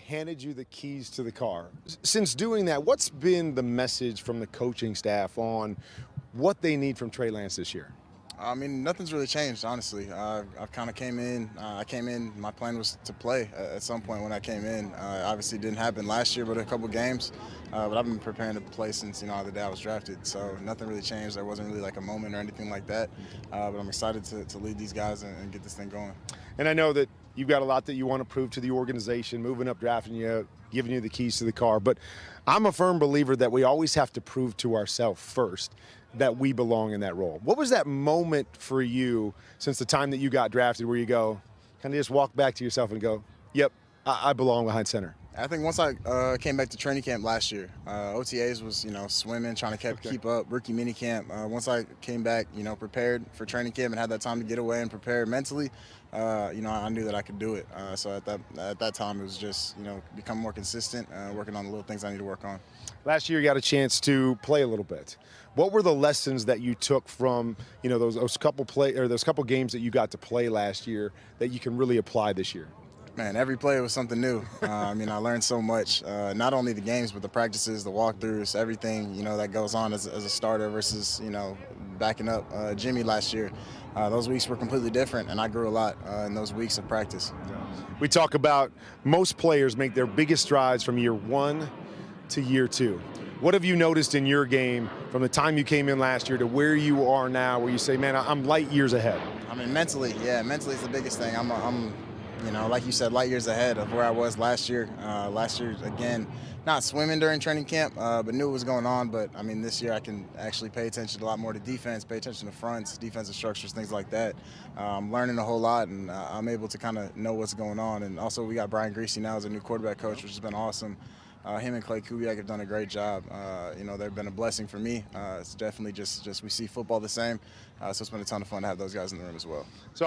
handed you the keys to the car. Since doing that, what's been the message from the coaching staff on what they need from Trey Lance this year? I mean, nothing's really changed, honestly. I've kind of came in. I came in. My plan was to play at some point when I came in. Obviously, it didn't happen last year, but a couple games. But I've been preparing to play since the day I was drafted. So nothing really changed. There wasn't really like a moment or anything like that. But I'm excited to lead these guys and get this thing going. And I know that you've got a lot that you want to prove to the organization, moving up, drafting you, giving you the keys to the car. But I'm a firm believer that we always have to prove to ourselves first that we belong in that role. What was that moment for you since the time that you got drafted where you go, kind of just walk back to yourself and go, yep, I belong behind center? I think once I came back to training camp last year, OTAs was swimming, trying to keep up. Rookie mini camp. Once I came back, prepared for training camp and had that time to get away and prepare mentally, I knew that I could do it. So at that time, it was just become more consistent, working on the little things I need to work on. Last year, you got a chance to play a little bit. What were the lessons that you took from those couple games that you got to play last year that you can really apply this year? Man, every play was something new. I learned so much, not only the games, but the practices, the walkthroughs, everything, that goes on as a starter versus, backing up Jimmy last year. Those weeks were completely different, and I grew a lot in those weeks of practice. We talk about most players make their biggest strides from year 1 to year 2. What have you noticed in your game from the time you came in last year to where you are now, where you say, man, I'm light years ahead? Mentally is the biggest thing. I'm like you said, light years ahead of where I was last year. Last year, again, not swimming during training camp, but knew what was going on. But, this year I can actually pay attention a lot more to defense, pay attention to fronts, defensive structures, things like that. I'm learning a whole lot, and I'm able to kind of know what's going on. And also we got Brian Greasy now as a new quarterback coach, which has been awesome. Him and Clay Kubiak have done a great job. They've been a blessing for me. It's definitely just we see football the same. So it's been a ton of fun to have those guys in the room as well. So